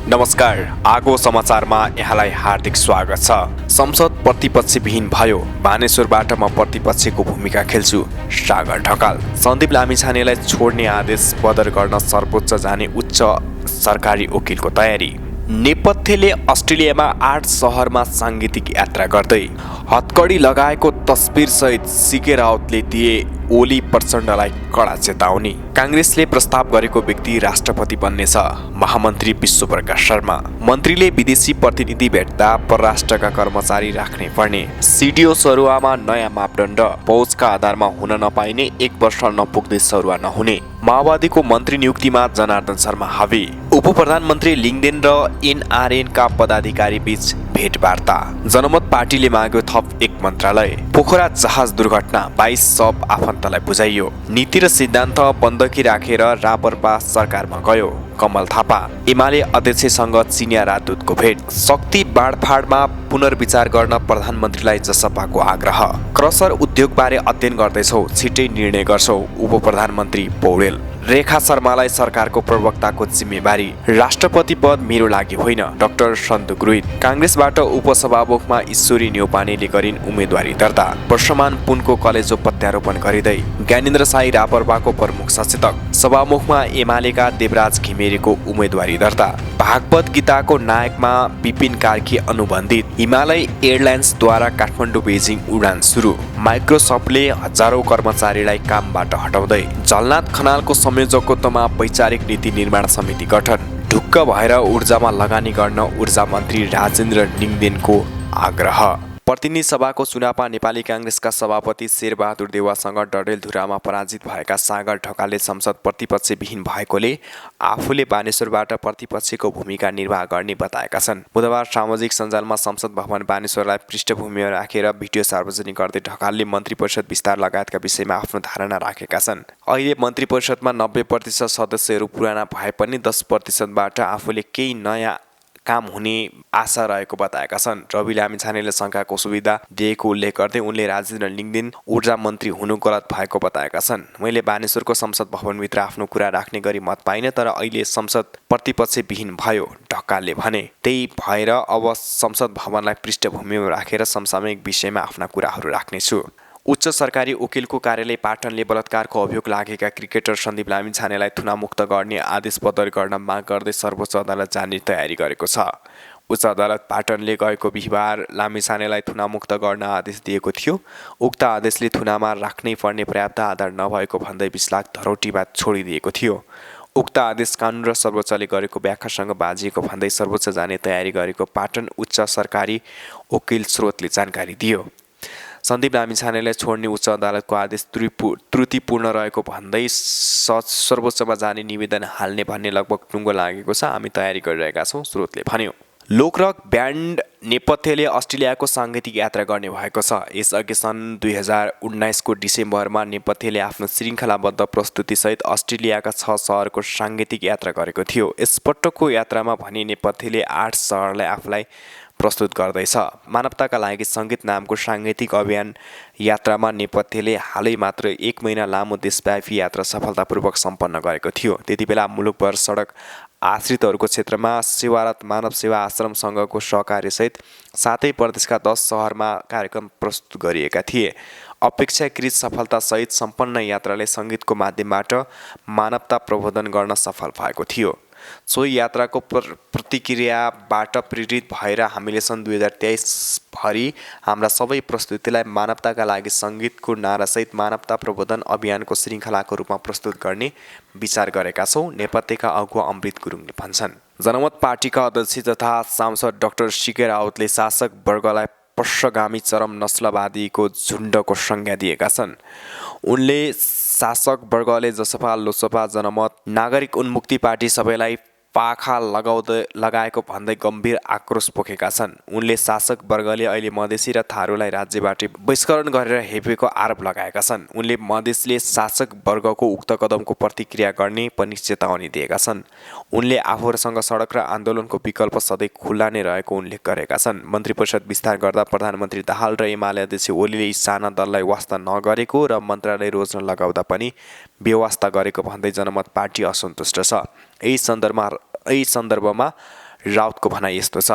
नमस्कार, आगो समाचारमा यहाँलाई हार्दिक स्वागत छ। संसद प्रतिपक्षविहीन भयो, बानेश्वरबाट म प्रतिपक्षको भूमिका खेल्छु, सागर ढकाल। सन्दीप लामिछानेलाई छोड्ने आदेश बदर गर्न सर्वोच्च जाने उच्च सरकारी वकिलको तयारी। नेपथ्यले अस्ट्रेलियामा 8 सहरमा साङ्गीतिक यात्रा गर्दै हतकडी लगाएको तस्बिरसहित सीके राउतले दिए ओली प्रचण्डलाई कडा चेतावनी। काङ्ग्रेसले प्रस्ताव गरेको व्यक्ति राष्ट्रपति बन्नेछ, महामन्त्री विश्वप्रकाश शर्मा। मन्त्रीले विदेशी प्रतिनिधि भेट्दा परराष्ट्रका कर्मचारी राख्नै पर्ने। सिडिओ सरुवामा नयाँ मापदण्ड, पहुँचका आधारमा हुन नपाइने 1 वर्ष नपुग्दै सरुवा नहुने। माओवादीको मन्त्री नियुक्तिमा जनार्दन शर्मा हावी। उपप्रधानमन्त्री लिङ्गदेन र एनआरएनका पदाधिकारी बीच भेटवार्ता। जनमत पार्टीले माग्यो थप 1 मन्त्रालय। पोखरा जहाज दुर्घटना, 22 शव आफन्तलाई बुझाइयो। नीति र सिद्धान्त बन्दकी राखेर रापरपा सरकारमा गयो, कमल थापा। एमाले अध्यक्षसँग चिनिया राजदूतको भेट। शक्ति बाँडफाँडमा पुनर्विचार गर्न प्रधानमन्त्रीलाई जसपाको आग्रह। क्रसर उद्योगबारे अध्ययन गर्दैछौ, छिट्टै निर्णय गर्छौ, उपप्रधानमन्त्री पौडेल। रेखा शर्मालाई सरकारको प्रवक्ताको जिम्मेवारी। राष्ट्रपति पद मेरो लागि होइन, डाक्टर सन्तु गुरुङ। काङ्ग्रेसबाट उपसभामुखमा ईश्वरी न्यौपानेले गरिन् उम्मेदवारी दर्ता। वर्षमान पुनको कलेजो प्रत्यारोपण गरिँदै ज्ञानेन्द्र साई रापरपाको प्रमुख सचेतक। सभामुखमा एमालेका देवराज घिमिरेको उम्मेदवारी दर्ता। भागवत गीताको नायकमा विपिन कार्की अनुबन्धित। हिमालय एयरलाइन्सद्वारा काठमाडौँ बेजिङ उडान सुरु। माइक्रोसफ्टले हजारौं कर्मचारीलाई कामबाट हटाउँदै। झलनाथ खनालको संयोजकत्वमा वैचारिक नीति निर्माण समिति गठन। ढुक्क भएर ऊर्जामा लगानी गर्न ऊर्जा मन्त्री राजेन्द्र लिङ्गदेनको आग्रह। प्रतिनिधि सभाको चुनावमा नेपाली काङ्ग्रेसका सभापति शेरबहादुर देउवासँग डडेलधुरामा पराजित भएका सागर ढकालले संसद प्रतिपक्षविहीन भएकोले आफूले बानेश्वरबाट प्रतिपक्षको भूमिका निर्वाह गर्ने बताएका छन्। बुधबार सामाजिक सञ्जालमा संसद भवन बानेश्वरलाई पृष्ठभूमिमा राखेर भिडियो सार्वजनिक गर्दै ढकालले मन्त्री परिषद विस्तार लगायतका विषयमा आफ्नो धारणा राखेका छन्। अहिले मन्त्री परिषदमा 90% सदस्यहरू पुराना भए पनि 10%बाट आफूले केही नयाँ काम हुने आशा रहेको बताएका छन्। रवि लामिछानेले शङ्काको सुविधा दिएको उल्लेख गर्दै उनले राजेन्द्र लिङ्गदेन ऊर्जा मन्त्री हुनु गलत भएको बताएका छन्। मैले बानेश्वरको संसद भवनभित्र आफ्नो कुरा राख्ने गरी मत पाइनँ, तर अहिले संसद प्रतिपक्षविहीन भयो, ढकालले भने। त्यही भएर अब संसद भवनलाई पृष्ठभूमिमा राखेर समसामयिक विषयमा आफ्ना कुराहरू राख्नेछु। उच्च सरकारी वकिलको कार्यालय पाटनले बलात्कारको अभियोग लागेका क्रिकेटर सन्दीप लामिछानेलाई थुनामुक्त गर्ने आदेश बदर गर्न माग गर्दै सर्वोच्च अदालत जाने तयारी गरेको छ। उच्च अदालत पाटनले गएको बिहिबार लामिछानेलाई थुनामुक्त गर्न आदेश दिएको थियो। उक्त आदेशले थुनामा राख्नै पर्ने पर्याप्त आधार नभएको भन्दै 20 लाख धरोटीमा छोडिदिएको थियो। उक्त आदेश कानुन र सर्वोच्चले गरेको व्याख्यासँग बाजिएको भन्दै सर्वोच्च जाने तयारी गरेको पाटन उच्च सरकारी वकिल स्रोतले जानकारी दियो। सन्दीप लामिछानेलाई छोड्ने उच्च अदालतको आदेश त्रुटिपूर्ण रहेको भन्दै सर्वोच्चमा जाने निवेदन हाल्ने भन्ने लगभग टुङ्गो लागेको छ। हामी तयारी गरिरहेका छौँ, स्रोतले भन्यो। लोकरक ब्यान्ड नेपथ्यले अस्ट्रेलियाको साङ्गीतिक यात्रा गर्ने भएको छ। यसअघि सन् 2019 को डिसेम्बरमा नेपथ्यले आफ्नो श्रृङ्खलाबद्ध प्रस्तुतिसहित अस्ट्रेलियाका 6 सहरको साङ्गीतिक यात्रा गरेको थियो। यसपटकको यात्रामा भने नेपथ्यले 8 सहरलाई आफूलाई प्रस्तुत गर्दैछ। मानवताका लागि सङ्गीत नामको साङ्गीतिक अभियान यात्रामा नेपथ्यले हालै मात्र 1 महिना लामो देशव्यापी यात्रा सफलतापूर्वक सम्पन्न गरेको थियो। त्यतिबेला मुलुकभर सडक आश्रितहरूको क्षेत्रमा सेवारत मानव सेवा आश्रम सङ्घको सहकार्यसहित 7 प्रदेशका 10 सहरमा कार्यक्रम प्रस्तुत गरिएका थिए। अपेक्षाकृत सफलतासहित सम्पन्न यात्राले सङ्गीतको माध्यमबाट मानवता प्रबोधन गर्न सफल भएको थियो। सोही यात्राको प्रतिक्रियाबाट प्रेरित भएर हामीले सन् 2023 भरि हाम्रा सबै प्रस्तुतिलाई मानवताका लागि सङ्गीतको नारासहित मानवता प्रबोधन अभियानको श्रृङ्खलाको रूपमा प्रस्तुत गर्ने विचार गरेका छौँ, नेपथ्यका अगुवा अमृत गुरुङले भन्छन्। जनमत पार्टीका अध्यक्ष तथा सांसद डाक्टर सीके राउतले शासक वर्गलाई पश्चगामी चरम नस्लवादीको झुन्डको संज्ञा दिएका छन्। उनले शासक वर्गले जसपा, लोसपा, जनमत, नागरिक उन्मुक्ति पार्टी सबैलाई पाखा लगाएको भन्दै गम्भीर आक्रोश पोखेका छन्। उनले शासक वर्गले अहिले मधेसी र थारूलाई राज्यबाट बहिष्करण गरेर हेपेको आरोप लगाएका छन्। उनले मधेसले शासक वर्गको उक्त कदमको प्रतिक्रिया गर्ने पनि चेतावनी दिएका छन्। उनले आफूहरूसँग सडक र आन्दोलनको विकल्प सधैँ खुल्ला नै रहेको उल्लेख गरेका छन्। मन्त्री परिषद विस्तार गर्दा प्रधानमन्त्री दाहाल र एमाले अध्यक्ष ओलीले यी साना दललाई वास्ता नगरेको र मन्त्रालय रोज्न लगाउँदा पनि बेवास्ता गरेको भन्दै जनमत पार्टी असन्तुष्ट छ। यही सन्दर्भमा राउतको भनाइ यस्तो छ।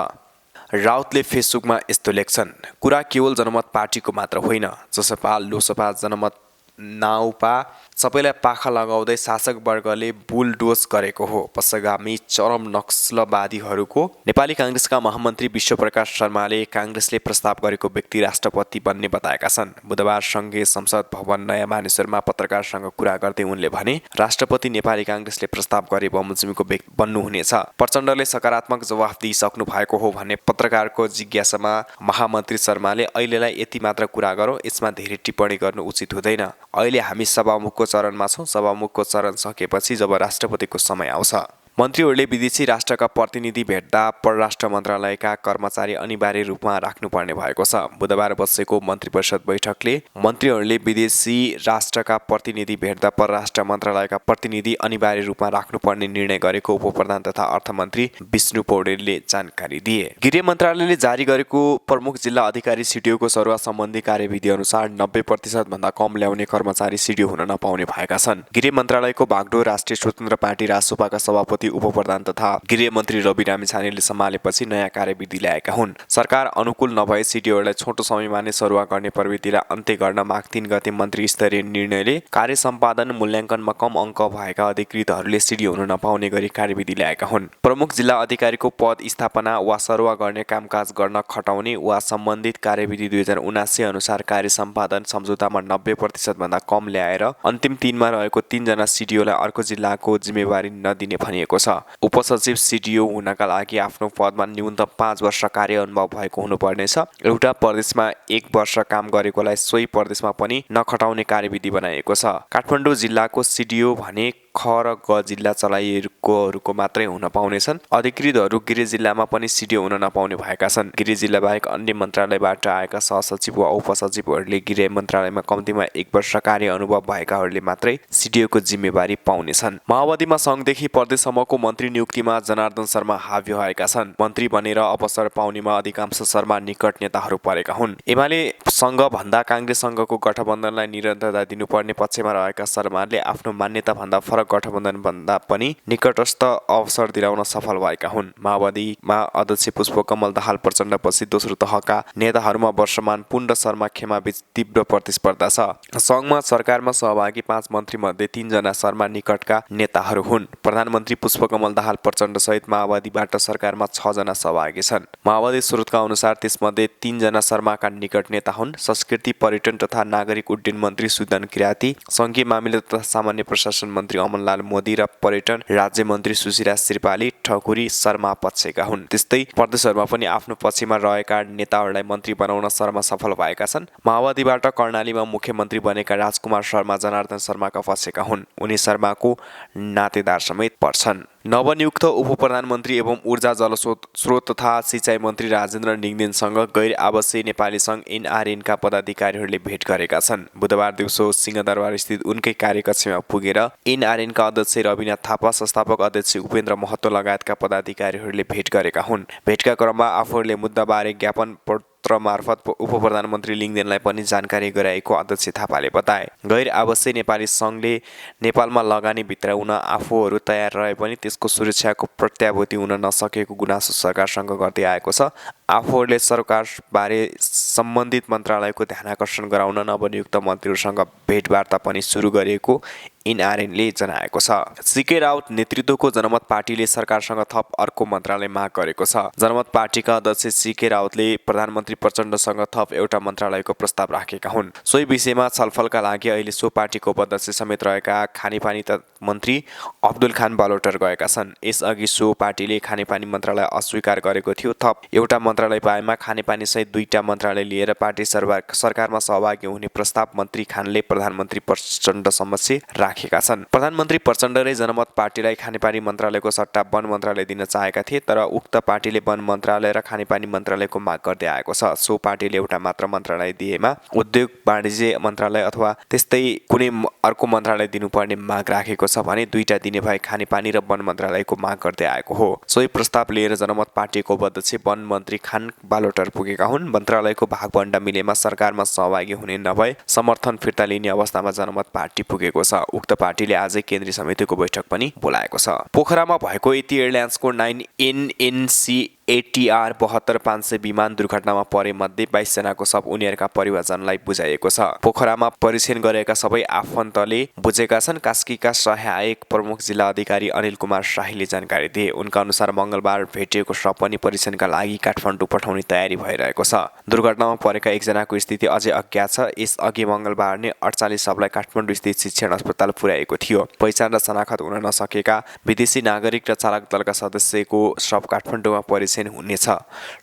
राउतले फेसबुकमा यस्तो लेख्छन्, कुरा केवल जनमत पार्टीको मात्र होइन, जसपा, लोसपा, जनमत, नाउपा सबैलाई पाखा लगाउँदै शासक वर्गले बुलडोज गरेको हो। पक्षगामी चरम नक्सलवादीहरूको नेपाली काङ्ग्रेसका महामन्त्री विश्वप्रकाश शर्माले काङ्ग्रेसले प्रस्ताव गरेको व्यक्ति राष्ट्रपति बन्ने बताएका छन्। बुधबार सङ्घीय संसद भवन नयाँ मानेश्वरमा पत्रकारसँग कुरा गर्दै उनले भने, राष्ट्रपति नेपाली काङ्ग्रेसले प्रस्ताव गरे बमोजिमको व्यक्ति बन्नुहुनेछ। प्रचण्डले सकारात्मक जवाफ दिइसक्नु भएको हो भन्ने पत्रकारको जिज्ञासामा महामन्त्री शर्माले अहिलेलाई यति मात्र कुरा गरौँ, यसमा धेरै टिप्पणी गर्नु उचित हुँदैन। अहिले हामी सभामुखको चरणमा छौँ। सभामुखको चरण सकेपछि जब राष्ट्रपतिको समय आउँछ, मन्त्रीहरूले विदेशी राष्ट्रका प्रतिनिधि भेट्दा परराष्ट्र मन्त्रालयका कर्मचारी अनिवार्य रूपमा राख्नुपर्ने भएको छ। बुधबार बसेको मन्त्री परिषद बैठकले मन्त्रीहरूले विदेशी राष्ट्रका प्रतिनिधि भेट्दा परराष्ट्र मन्त्रालयका प्रतिनिधि अनिवार्य रूपमा राख्नुपर्ने निर्णय गरेको उपप्रधान तथा अर्थमन्त्री विष्णु पौडेलले जानकारी दिए। गृह मन्त्रालयले जारी गरेको प्रमुख जिल्ला अधिकारी सिडिओको सरुवा सम्बन्धी कार्यविधि अनुसार 90% भन्दा कम ल्याउने कर्मचारी सिडिओ हुन नपाउने भएका छन्। गृह मन्त्रालयको भागडोर राष्ट्रिय स्वतन्त्र पार्टी रासोपाका सभापति उपप्रधान तथा गृह मन्त्री रवि लामिछानेले सम्हालेपछि नयाँ कार्यविधि ल्याएका हुन्। सरकार अनुकूल नभए सिडिओलाई छोटो समयमा नै सरुवा गर्ने प्रवृत्तिलाई अन्त्य गर्न माघ 3 गते मन्त्री स्तरीय निर्णयले कार्य सम्पादन मूल्याङ्कनमा कम अङ्क भएका अधिकृतहरूले सिडिओ हुन नपाउने गरी कार्यविधि ल्याएका हुन्। प्रमुख जिल्ला अधिकारीको पद स्थापना वा सरुवा गर्ने कामकाज गर्न खटाउने वा सम्बन्धित कार्यविधि 2079 अनुसार कार्य सम्पादन सम्झौतामा 90% भन्दा कम ल्याएर अन्तिम 3मा रहेको 3 जना सिडिओलाई अर्को जिल्लाको जिम्मेवारी नदिने भनिएको छ। उपसचिव सिडिओ हुनका लागि आफ्नो पदमा न्यूनतम 5 वर्ष कार्य अनुभव भएको हुनुपर्नेछ। एउटा प्रदेशमा 1 वर्ष काम गरेकोलाई सोही प्रदेशमा पनि नखटाउने कार्यविधि बनाइएको छ। काठमाडौँ जिल्लाको सिडिओ भने ख र ग जिल्ला चलाइएकोहरूको मात्रै हुन पाउनेछन्। अधिकृतहरू गृह जिल्लामा पनि सिडिओ हुन नपाउने भएका छन्। गृह जिल्ला बाहेक अन्य मन्त्रालयबाट आएका सहसचिव वा उपसचिवहरूले गृह मन्त्रालयमा कम्तीमा 1 वर्ष कार्य अनुभव भएकाहरूले मात्रै सिडिओको जिम्मेवारी पाउनेछन्। माओवादीमा सङ्घदेखि प्रदेशसम्मको मन्त्री नियुक्तिमा जनार्दन शर्मा हावी भएका छन्। मन्त्री बनेर अवसर पाउनेमा अधिकांश शर्मा निकट नेताहरू परेका हुन्। एमाले सङ्घ भन्दा काङ्ग्रेससँगको गठबन्धनलाई निरन्तरता दिनुपर्ने पक्षमा रहेका शर्माले आफ्नो मान्यता भन्दा फरक गठबन्धन भन्दा पनि निकटस्थ अवसर दिलाउन सफल भएका हुन्। माओवादीमा अध्यक्ष पुष्पकमल दाहाल प्रचण्डपछि दोस्रो तहका नेताहरूमा वर्षमान पुण्ड शर्मा खेमाबीच तीव्र प्रतिस्पर्धा छ। सङ्घमा सरकारमा सहभागी 5 मन्त्रीमध्ये 3 जना शर्मा निकटका नेताहरू हुन्। प्रधानमन्त्री पुष्पकमल दाहाल प्रचण्ड सहित माओवादीबाट सरकारमा 6 जना सहभागी छन्। माओवादी स्रोतका अनुसार त्यसमध्ये 3 जना शर्माका निकट नेता हुन्। संस्कृति, पर्यटन तथा नागरिक उड्डयन मन्त्री सुदन किराती, सङ्घीय मामिला तथा सामान्य प्रशासन मन्त्री अमनलाल मोदी र पर्यटन राज्य मन्त्री सुशीला श्रीपाली ठकुरी शर्मा पक्षका हुन्। त्यस्तै प्रदेशहरूमा पनि आफ्नो पक्षमा रहेका नेताहरूलाई मन्त्री बनाउन शर्मा सफल भएका छन्। माओवादीबाट कर्णालीमा मुख्यमन्त्री बनेका राजकुमार शर्मा जनार्दन शर्माका पक्षका हुन्। उनी शर्माको नातेदार समेत पर्छन्। नवनियुक्त उपप्रधानमन्त्री एवं ऊर्जा जलस्रोत तथा सिँचाइ मन्त्री राजेन्द्र निङदेनसँग गैर आवासीय नेपाली सङ्घ एनआरएनका पदाधिकारीहरूले भेट गरेका छन्। बुधबार दिउँसो सिंहदरबार स्थित उनकै कार्यकक्षमा पुगेर एनआरएनका अध्यक्ष रविनाथ थापा, संस्थापक अध्यक्ष उपेन्द्र महतो लगायतका पदाधिकारीहरूले भेट गरेका हुन्। भेटका क्रममा आफूहरूले मुद्दाबारे ज्ञापन पत्र मार्फत उपप्रधानमन्त्री लिङदेनलाई पनि जानकारी गराएको अध्यक्ष थापाले बताए। गैर आवासीय नेपाली सङ्घले नेपालमा लगानी भित्राउन आफूहरू तयार रहे पनि त्यसको सुरक्षाको प्रत्याभूति हुन नसकेको गुनासो सरकारसँग गर्दै आएको छ। आफूहरूले सरकारबारे सम्बन्धित मन्त्रालयको ध्यानाकर्षण गराउन नवनियुक्त मन्त्रीहरूसँग भेटवार्ता पनि सुरु गरेको एनआरएनले जनाएको छ। सीके राउत नेतृत्वको जनमत पार्टीले सरकारसँग थप अर्को मन्त्रालय माग गरेको छ। जनमत पार्टीका अध्यक्ष सीके राउतले प्रधानमन्त्री प्रचण्डसँग थप एउटा मन्त्रालयको प्रस्ताव राखेका हुन्। सोही विषयमा छलफलका लागि अहिले सो पार्टीको उपाध्यक्ष समेत रहेका खानेपानी मन्त्री अब्दुल खान बलौटर गएका छन्। यसअघि सो पार्टीले खानेपानी मन्त्रालय अस्वीकार गरेको थियो। थप एउटा मन्त्रालय पाएमा खानेपानी सहित 2टा मन्त्रालय लिएर पार्टी सरकारमा सहभागी हुने प्रस्ताव मन्त्री खानले प्रधानमन्त्री प्रचण्ड समक्ष राखेका छन्। प्रधानमन्त्री प्रचण्डले जनमत पार्टीलाई खानेपानी मन्त्रालयको सट्टा वन मन्त्रालय दिन चाहेका थिए, तर उक्त पार्टीले वन मन्त्रालय र खानेपानी मन्त्रालयको माग गर्दै आएको छ। सो पार्टीले एउटा मात्र मन्त्रालय दिएमा उद्योग वाणिज्य मन्त्रालय अथवा त्यस्तै कुनै अर्को मन्त्रालय दिनुपर्ने माग राखेको छ भने 2टा दिने भए खानेपानी र वन मन्त्रालयको माग गर्दै आएको हो। सोही प्रस्ताव लिएर जनमत पार्टीको उपाध्यक्ष वन मन्त्री खान बालोटर पुगेका हुन्। मन्त्रालयको भागभण्डा मिलेमा सरकारमा सहभागी हुने नभए समर्थन फिर्ता लिने अवस्थामा जनमत पार्टी पुगेको छ। उक्त पार्टीले आजै केन्द्रीय समितिको बैठक पनि बोलाएको छ। पोखरामा भएको यति एयरलाइन्सको 9 NNC ATR 72-500 विमान दुर्घटनामा परे मध्ये 22 जनाको शव उनीहरूका परिवारजनलाई बुझाइएको छ। पोखरामा परीक्षण गरेका सबै आफन्तले बुझेका छन्। कास्कीका सहायक प्रमुख जिल्ला अधिकारी अनिल कुमार शाहीले जानकारी दिए। उनका अनुसार मङ्गलबार भेटिएको शव पनि परीक्षणका लागि काठमाडौँ पठाउने तयारी भइरहेको छ। दुर्घटनामा परेका एकजनाको स्थिति अझै अज्ञात छ। यसअघि मङ्गलबार नै 48 शवलाई काठमाडौँ स्थित शिक्षण अस्पताल पुर्याएको थियो। पहिचान र शनाखत हुन नसकेका विदेशी नागरिक र चालक दलका सदस्यको शव काठमाडौँमा परीक्षण हुनेछ।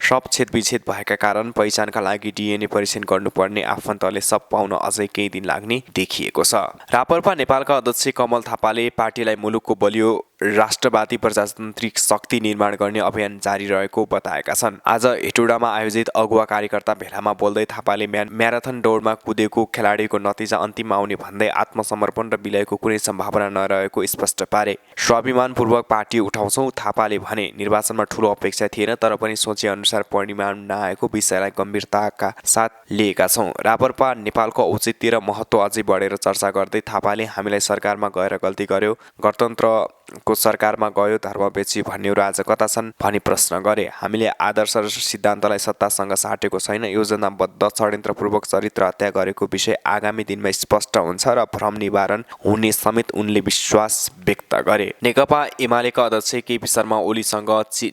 शव छेदविच्छेद भएका कारण पहिचानका लागि DNA परीक्षण गर्नुपर्ने आफन्तले शव पाउन अझै केही दिन लाग्ने देखिएको छ। रापरपा नेपालका अध्यक्ष कमल थापाले पार्टीलाई मुलुकको बलियो राष्ट्रवादी प्रजातान्त्रिक शक्ति निर्माण गर्ने अभियान जारी रहेको बताएका छन्। आज हेटौडामा आयोजित अगुवा कार्यकर्ता भेलामा बोल्दै थापाले म्याराथन दौडमा कुदेको खेलाडीको नतिजा अन्तिममा आउने भन्दै आत्मसमर्पण र विलयको कुनै सम्भावना नरहेको स्पष्ट पारे। स्वाभिमानपूर्वक पार्टी उठाउँछौँ थापाले भने। निर्वाचनमा ठूलो अपेक्षा थिएन तर पनि सोचे अनुसार परिणाम नआएको विषयलाई गम्भीरताका साथ लिएका छौँ। रापरपा नेपालको औचित्य र महत्त्व अझै बढेर चर्चा गर्दै थापाले हामीलाई सरकारमा गएर गल्ती गर्यो, गणतन्त्रको सरकारमा गयो, धर्म बेची भन्नेहरू आज कता छन् भनी प्रश्न गरे। हामीले आदर्श र सिद्धान्तलाई सत्तासँग साटेको छैन। योजनाबद्ध षड्यन्त्रपूर्वक चरित्र हत्या गरेको विषय आगामी दिनमा स्पष्ट हुन्छ र भ्रम निवारण हुने समेत उनले विश्वास व्यक्त गरे। नेकपा एमालेका अध्यक्ष केपी शर्मा ओलीसँग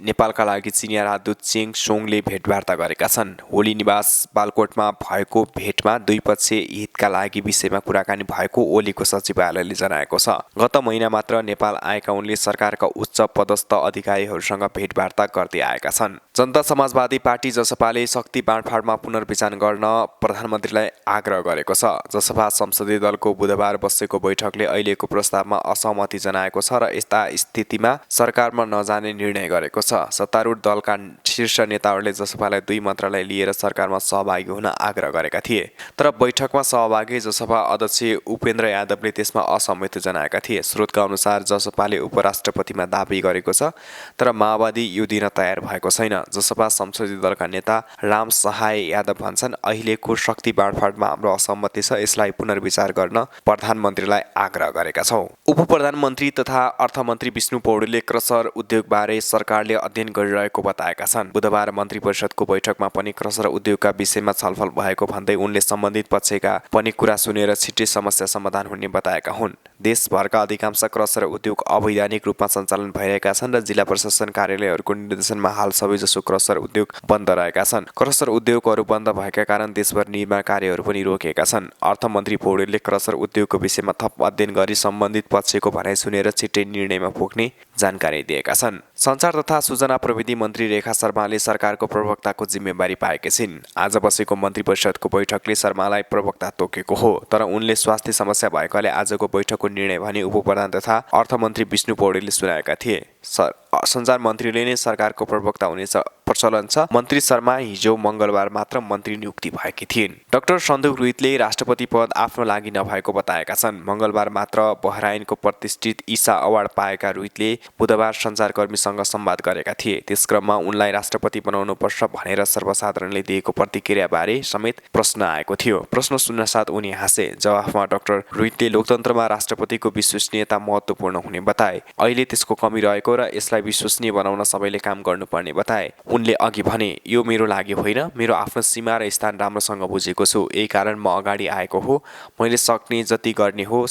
नेपालका लागि चिनिया राजदूत चेङ सोङले भेटवार्ता गरेका छन्। ओली निवास बालकोटमा भएको भेटमा द्विपक्षीय हितका लागि विषयमा कुराकानी भएको ओलीको सचिवालयले जनाएको छ। गत महिना मात्र नेपाल आएका उनले सरकारका उच्च पदस्थ अधिकारीहरूसँग भेटवार्ता गर्दै आएका छन्। जनता समाजवादी पार्टी जसपाले शक्ति बाँडफाँडमा पुनर्विचार गर्न प्रधानमन्त्रीलाई आग्रह गरेको छ। जसपा संसदीय दलको बुधबार बसेको बैठकले अहिलेको प्रस्तावमा असहमति जनाएको छ र यस्ता स्थितिमा सरकारमा नजाने निर्णय गरेको छ। सत्तारूढ दलका शीर्ष नेताहरूले जसपालाई 2 मन्त्रालय लिएर सरकारमा सहभागी हुन आग्रह गरेका थिए। तर बैठकमा सहभागी जसपा अध्यक्ष उपेन्द्र यादवले त्यसमा असहमति जनाएका थिए। स्रोतका अनुसार जसपाले उपराष्ट्रपतिमा दाबी गरेको छ तर माओवादी यो दिन तयार भएको छैन। जसपा संसदीय दलका नेता राम सहाय यादव भन्छन्, अहिलेको शक्ति बाँडफाँडमा हाम्रो असहमति छ, यसलाई पुनर्विचार गर्न प्रधानमन्त्रीलाई आग्रह गरेका छौँ। उप प्रधानमन्त्री तथा अर्थमन्त्री विष्णु पौडेलले क्रसर उद्योगबारे सरकारले अध्ययन गरिरहेको बताएका छन्। बुधबार मन्त्री परिषदको बैठकमा पनि क्रसर उद्योगका विषयमा छलफल भएको भन्दै उनले सम्बन्धित पक्षका पनि कुरा सुनेर छिट्टै समस्या समाधान हुने बताएका हुन्। देशभरका अधिकांश क्रसर उद्योग अवैधानिक रूपमा सञ्चालन भइरहेका छन् र जिल्ला प्रशासन कार्यालयहरूको निर्देशनमा हाल सबैजसो क्रसर उद्योग बन्द रहेका छन्। क्रसर उद्योगहरू बन्द भएका कारण देशभर निर्माण कार्यहरू पनि रोकिएका छन्। अर्थमन्त्री पौडेलले क्रसर उद्योगको विषयमा थप अध्ययन गरी सम्बन्धित पक्षको भनाइ सुनेर छिट्टै निर्णयमा पुग्ने जानकारी दिएका छन्। सञ्चार तथा सूचना प्रविधि मन्त्री रेखा शर्माले सरकारको प्रवक्ताको जिम्मेवारी पाएकी छिन्। आज बसेको मन्त्री परिषदको बैठकले शर्मालाई प्रवक्ता तोकेको हो तर उनले स्वास्थ्य समस्या भएकाले आजको बैठकको निर्णय भने उपप्रधान तथा अर्थमन्त्री विष्णु पौडेलले सुनाएका थिए। सञ्चार मन्त्रीले नै सरकारको प्रवक्ता हुने प्रचलन छ। मन्त्री शर्मा हिजो मङ्गलबार मात्र मन्त्री नियुक्ति भएकी थिइन्। डाक्टर सन्दुक रुइतले राष्ट्रपति पद आफ्नो लागि नभएको बताएका छन्। मङ्गलबार मात्र बहराइनको प्रतिष्ठित ईसा अवार्ड पाएका रुइतले बुधबार सञ्चारकर्मीसँग संवाद गरेका थिए। त्यसक्रममा उनलाई राष्ट्रपति बनाउनुपर्छ भनेर सर्वसाधारणले दिएको प्रतिक्रियाबारे समेत प्रश्न आएको थियो। प्रश्न सुन्नसाथ उनी हाँसे। जवाफमा डाक्टर रुइतले लोकतन्त्रमा राष्ट्रपतिको विश्वसनीयता महत्त्वपूर्ण हुने बताए। अहिले त्यसको कमी रहेको र यसलाई विश्वसनीय बनाउन सबैले काम गर्नुपर्ने बताए। उनले अघि भने, यो मेरो लागि होइन, मेरो आफ्नो सीमा र स्थान राम्रोसँग बुझेको छु, यही कारण म अगाडि आएको हो। मैले सक्ने जति गर्ने हो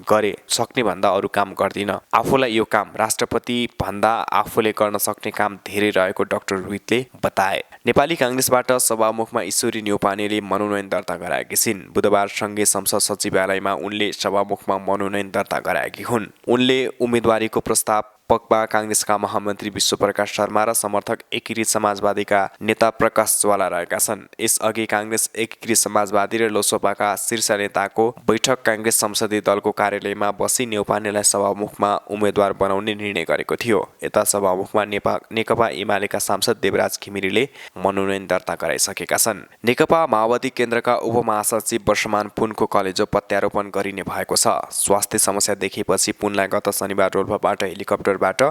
गरे, सक्ने भन्दा अरू काम गर्दिन। आफूलाई यो काम राष्ट्रपति भन्दा आफूले गर्न सक्ने काम धेरै रहेको डाक्टर रुइतले बताए। नेपाली काङ्ग्रेसबाट सभामुखमा ईश्वरी न्यौपानेले मनोनयन दर्ता गराएकी छिन्। बुधबार सँगै संसद सचिवालयमा उनले सभामुखमा मनोनयन दर्ता गराएकी हुन्। उनले उम्मेदवारीको प्रस्ताव पक्वा काङ्ग्रेसका महामन्त्री विश्वप्रकाश शर्मा र समर्थक एकीकृत समाजवादीका नेता प्रकाश ज्वाला रहेका छन्। यसअघि काङ्ग्रेस एकीकृत समाजवादी र लोसपाका शीर्ष नेताको बैठक काङ्ग्रेस संसदीय दलको कार्यालयमा बसी न्यौपानेलाई सभामुखमा उम्मेद्वार बनाउने निर्णय गरेको थियो। यता सभामुखमा नेकपा एमालेका सांसद देवराज घिमिरेले मनोनयन दर्ता गराइसकेका छन्। नेकपा माओवादी केन्द्रका उपमहासचिव वर्षमान पुनको कलेजो प्रत्यारोपण गरिने भएको छ। स्वास्थ्य समस्या देखिएपछि पुनलाई गत शनिबार रोल्पाबाट हेलिकप्टर सेन्टरबाट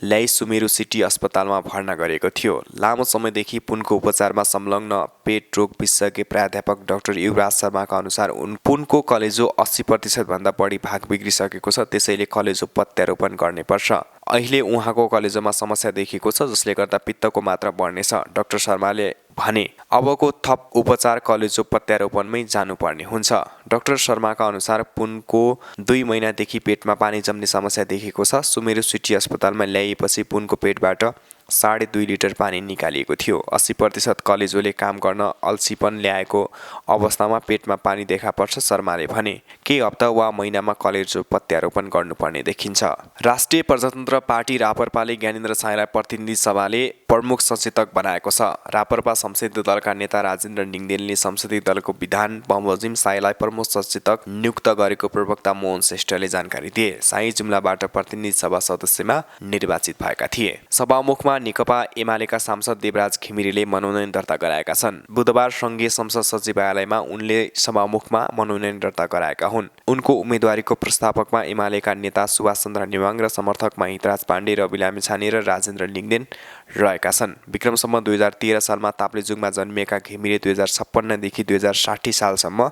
ल्याई सुमेरु सिटी अस्पतालमा भर्ना गरेको थियो। लामो समयदेखि पुनको उपचारमा संलग्न पेट रोग विशेषज्ञ प्राध्यापक डाक्टर युवराज शर्माका अनुसार पुनको कलेजो 80% भन्दा बढी भाग बिग्रिसकेको छ, त्यसैले कलेजो प्रत्यारोपण गर्नुपर्छ। अहिले उहाँको कलेजोमा समस्या देखिएको छ, जसले गर्दा पित्तको मात्रा बढ्नेछ। डाक्टर शर्माले भने अबको थप उपचार कलेजो प्रत्यारोपणमै जानुपर्ने हुन्छ। डाक्टर शर्माका अनुसार पुनको 2 महिनादेखि पेटमा पानी जम्ने समस्या देखिएको छ। सुमेरु सिटी अस्पतालमा ल्याइएपछि पुनको पेटबाट 2.5 लिटर पानी निकालिएको थियो। 80% कलेजोले काम गर्न अल्छीपन ल्याएको अवस्थामा पेटमा पानी देखा पर्छ। शर्माले भने केही हप्ता वा महिनामा कलेजो प्रत्यारोपण गर्नुपर्ने देखिन्छ। राष्ट्रिय प्रजातन्त्र पार्टी रापरपाले ज्ञानेन्द्र साईलाई प्रतिनिधि सभाले प्रमुख सचेतक बनाएको छ। रापरपा संसदीय दलका नेता राजेन्द्र लिङ्गदेनले संसदीय दलको विधान बमोजिम साईलाई प्रमुख सचेतक नियुक्त गरेको प्रवक्ता मोहन श्रेष्ठले जानकारी दिए। साई जुम्लाबाट प्रतिनिधि सभा सदस्यमा निर्वाचित भएका थिए। सभामुखमा नेकपा एमालेका सांसद देवराज घिमिरेले मनोनयन दर्ता गराएका छन्। बुधबार संघीय संसद सचिवालयमा उनले सभामुखमा मनोनयन दर्ता गराएका हुन्। उनको उम्मेदवारीको प्रस्तावकमा एमालेका नेता सुभाष चन्द्र नेवाङ र समर्थकमा हितराज पाण्डे, रवि लामिछाने र राजेन्द्र लिङ्गदेन रहेका छन्। विक्रमसम्म 2013 सालमा ताप्लेजुङमा जन्मिएका घिमिरे 2056 देखि 2060 सालसम्म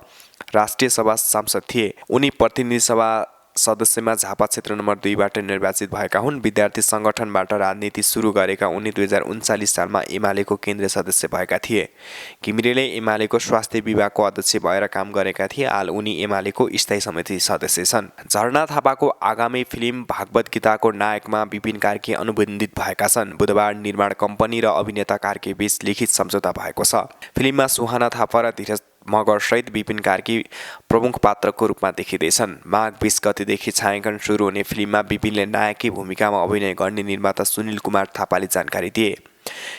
राष्ट्रिय सभा सांसद थिए। उनी प्रतिनिधि सभा सदस्यमा झापा क्षेत्र नम्बर 2बाट निर्वाचित भएका हुन्। विद्यार्थी सङ्गठनबाट राजनीति सुरु गरेका उनी 2039 सालमा एमालेको केन्द्रीय सदस्य भएका थिए। घिमिरेले एमालेको स्वास्थ्य विभागको अध्यक्ष भएर काम गरेका थिए। हाल उनी एमालेको स्थायी समिति सदस्य छन्। झरना थापाको आगामी फिल्म भागवत गीताको नायकमा विपिन कार्की अनुबन्धित भएका छन्। बुधबार निर्माण कम्पनी र अभिनेता कार्की बीच लिखित सम्झौता भएको छ। फिल्ममा सुहाना थापा र धीरज मगरसहित विपिन कार्की प्रमुख पात्रको रूपमा देखिँदैछन्। माघ 20 गतेदेखि छायाङ्कन सुरु हुने फिल्ममा विपिनले नायकी भूमिकामा अभिनय गर्ने निर्माता सुनिल कुमार थापाले जानकारी दिए।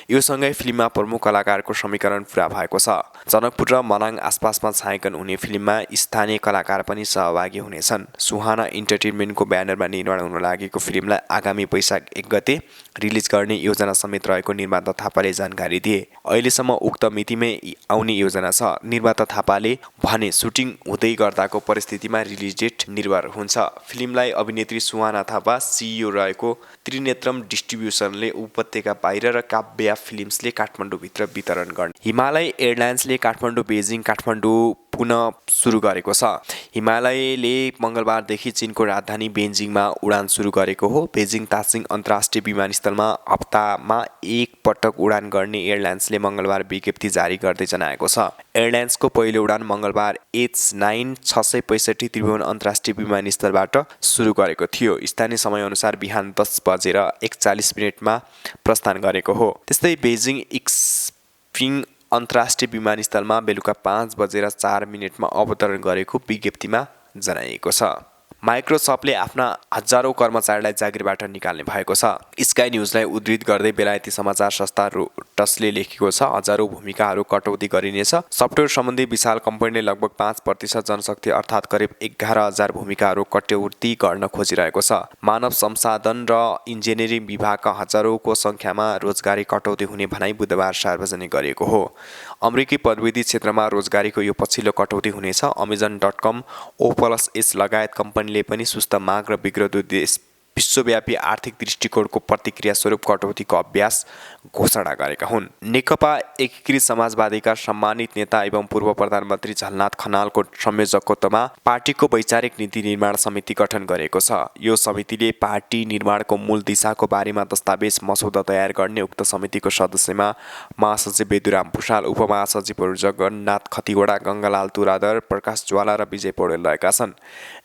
यो सँगै फिल्ममा प्रमुख कलाकारको समीकरण पूरा भएको छ। जनकपुर र मनाङ आसपासमा छायाङ्कन हुने फिल्ममा स्थानीय कलाकार पनि सहभागी हुनेछन्। सुहाना इन्टरटेनमेन्टको ब्यानरमा निर्माण हुन लागेको फिल्मलाई आगामी वैशाख 1 गते रिलिज गर्ने योजना समेत रहेको निर्माता थापाले जानकारी दिए। अहिलेसम्म उक्त मितिमै आउने योजना छ। निर्माता थापाले भने सुटिङ हुँदै गर्दाको परिस्थितिमा रिलिज डेट निर्भर हुन्छ। फिल्मलाई अभिनेत्री सुहाना थापा सिइओ रहेको त्रिनेत्रम डिस्ट्रिब्युसनले उपत्यका बाहिर र काव्या फिल्म्सले काठमाडौँभित्र वितरण गर्ने। हिमालय एयरलाइन्सले काठमाडौँ बेजिङ काठमाडौँ पुनः सुरु गरेको छ। हिमालयले मङ्गलबारदेखि चीनको राजधानी बेजिङमा उडान सुरु गरेको हो। बेजिङ तासिङ अन्तर्राष्ट्रिय विमानस्थलमा हप्तामा 1 पटक उडान गर्ने एयरलाइन्सले मङ्गलबार विज्ञप्ति जारी गर्दै जनाएको छ। एयरलाइन्सको पहिलो उडान मङ्गलबार H9 665 त्रिभुवन अन्तर्राष्ट्रिय विमानस्थलबाट सुरु गरेको थियो। स्थानीय समयअनुसार बिहान 10:41 प्रस्थान गरेको हो। त्यस्तै बेजिङ इक्सपिङ अन्तर्राष्ट्रिय विमानस्थलमा बेलुका 5:04 अवतरण गरेको विज्ञप्तिमा जनाइएको छ। माइक्रोसफ्टले आफ्ना हजारौं कर्मचारीलाई जागिरबाट निकाल्ने भएको छ। स्काई न्युजलाई उद्धृत गर्दै बेलायती समाचार संस्था रोइटर्सले लेखेको छ, हजारौं भूमिकाहरू कटौती गरिनेछ। सफ्टवेयर सम्बन्धी विशाल कम्पनीले लगभग 5% जनशक्ति अर्थात् करिब 11,000 भूमिकाहरू कटौती गर्न खोजिरहेको छ। मानव संसाधन र इन्जिनियरिङ विभागका हजारौंको संख्यामा रोजगारी कटौती हुने भनाई बुधबार सार्वजनिक गरिएको हो। अमेरिकी प्रविधि क्षेत्रमा रोजगारीको यो पछिल्लो कटौती हुनेछ। Amazon.com, O+S लगायत कम्पनीले पनि सुस्त माग र बिग्रदो विश्वव्यापी आर्थिक दृष्टिकोणको प्रतिक्रिया स्वरूप कटौतीको अभ्यास घोषणा गरेका हुन्। नेकपा एकीकृत समाजवादीका सम्मानित नेता एवं पूर्व प्रधानमन्त्री झलनाथ खनालको संयोजकत्वमा पार्टीको वैचारिक नीति निर्माण समिति गठन गरेको छ। यो समितिले पार्टी निर्माणको मूल दिशाको बारेमा दस्तावेज मसौदा तयार गर्ने। उक्त समितिको सदस्यमा महासचिव बेदुराम भुषाल, उपमहासचिवहरू जगन्नाथ खतिवडा, गङ्गालाल तुरादर, प्रकाश ज्वाला र विजय पौडेल रहेका छन्।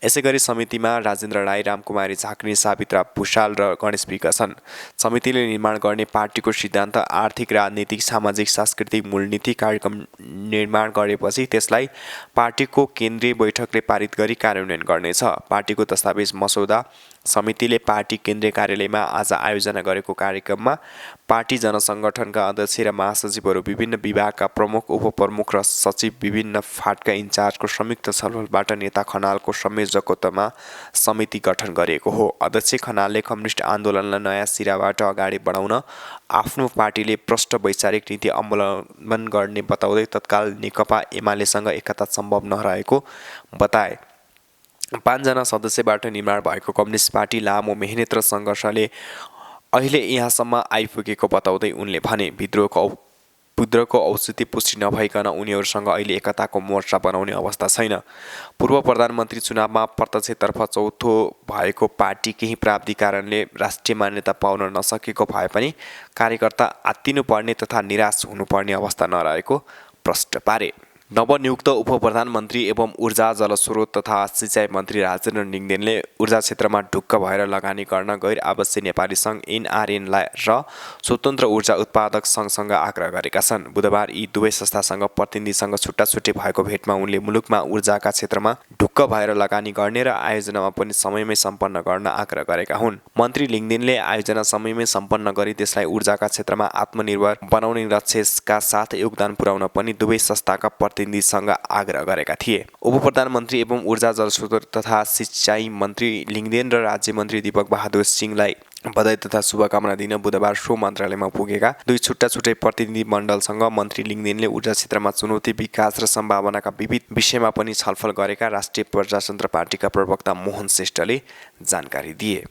यसैगरी समितिमा राजेन्द्र राई, रामकुमारी झाँक्री, सावित्रा भुषाल र गणेश विक छन्। समितिले निर्माण गर्ने पार्टीको सिद्धान्त, आर्थिक, राजनीतिक, सामाजिक, सांस्कृतिक मूलनीति कार्यक्रम निर्माण गरेपछि त्यसलाई पार्टीको केन्द्रीय बैठकले पारित गरी कार्यान्वयन गर्नेछ। पार्टीको दस्तावेज मसौदा समितिले पार्टी केन्द्रीय कार्यालयमा आज आयोजना गरेको कार्यक्रममा पार्टी जनसङ्गठनका अध्यक्ष र महासचिवहरू, विभिन्न विभागका प्रमुख, उपप्रमुख र सचिव, विभिन्न फाँटका इन्चार्जको संयुक्त छलफलबाट नेता खनालको संयोजकत्वमा समिति गठन गरिएको हो। अध्यक्ष खनालले कम्युनिस्ट आन्दोलनलाई नयाँ सिराबाट अगाडि बढाउन आफ्नो पार्टीले प्रष्ट वैचारिक नीति अवलम्बन गर्ने बताउँदै तत्काल नेकपा एमालेसँग एकता सम्भव नरहेको बताए। 5 जना सदस्यबाट निर्माण भएको कम्युनिस्ट पार्टी लामो मेहनत र सङ्घर्षले अहिले यहाँसम्म आइपुगेको बताउँदै उनले भने विद्रोहको औषधि पुष्टि नभइकन उनीहरूसँग अहिले एकताको मोर्चा बनाउने अवस्था छैन। पूर्व प्रधानमन्त्री चुनावमा प्रत्यक्षतर्फ चौथो भएको पार्टी केही प्राविधिक कारणले राष्ट्रिय मान्यता पाउन नसकेको भए पनि कार्यकर्ता आत्तिनुपर्ने तथा निराश हुनुपर्ने अवस्था नरहेको प्रष्ट पारे। नवनियुक्त उप प्रधानमन्त्री एवं ऊर्जा जलस्रोत तथा सिँचाइ मन्त्री राजेन्द्र लिङ्गदेनले ऊर्जा क्षेत्रमा ढुक्क भएर लगानी गर्न गैर आवासीय नेपाली सङ्घ एनआरएनलाई र स्वतन्त्र ऊर्जा उत्पादक सङ्घसँग आग्रह गरेका छन्। बुधबार यी दुवै संस्थासँग प्रतिनिधिसँग छुट्टा छुट्टै भएको भेटमा उनले मुलुकमा ऊर्जाका क्षेत्रमा ढुक्क भएर लगानी गर्ने र आयोजनामा पनि समयमै सम्पन्न गर्न आग्रह गरेका हुन्। मन्त्री लिङ्गदेनले आयोजना समयमै सम्पन्न गरी त्यसलाई ऊर्जाका क्षेत्रमा आत्मनिर्भर बनाउने लक्ष्यका साथ योगदान पुर्याउन पनि दुवै संस्थाका प्रतिनिधिसँग आग्रह गरेका थिए। उप प्रधानमन्त्री एवं ऊर्जा जलस्रोत तथा सिँचाइ मन्त्री लिङ्गदेन र राज्य मन्त्री दीपक बहादुर सिंहलाई बधाई तथा शुभकामना दिन बुधबार सो मन्त्रालयमा पुगेका दुई छुट्टा छुट्टै प्रतिनिधि मण्डलसँग मन्त्री लिङ्गदेनले ऊर्जा क्षेत्रमा चुनौती, विकास र सम्भावनाका विविध विषयमा पनि छलफल गरेका राष्ट्रिय प्रजातन्त्र पार्टीका प्रवक्ता मोहन श्रेष्ठले जानकारी दिए।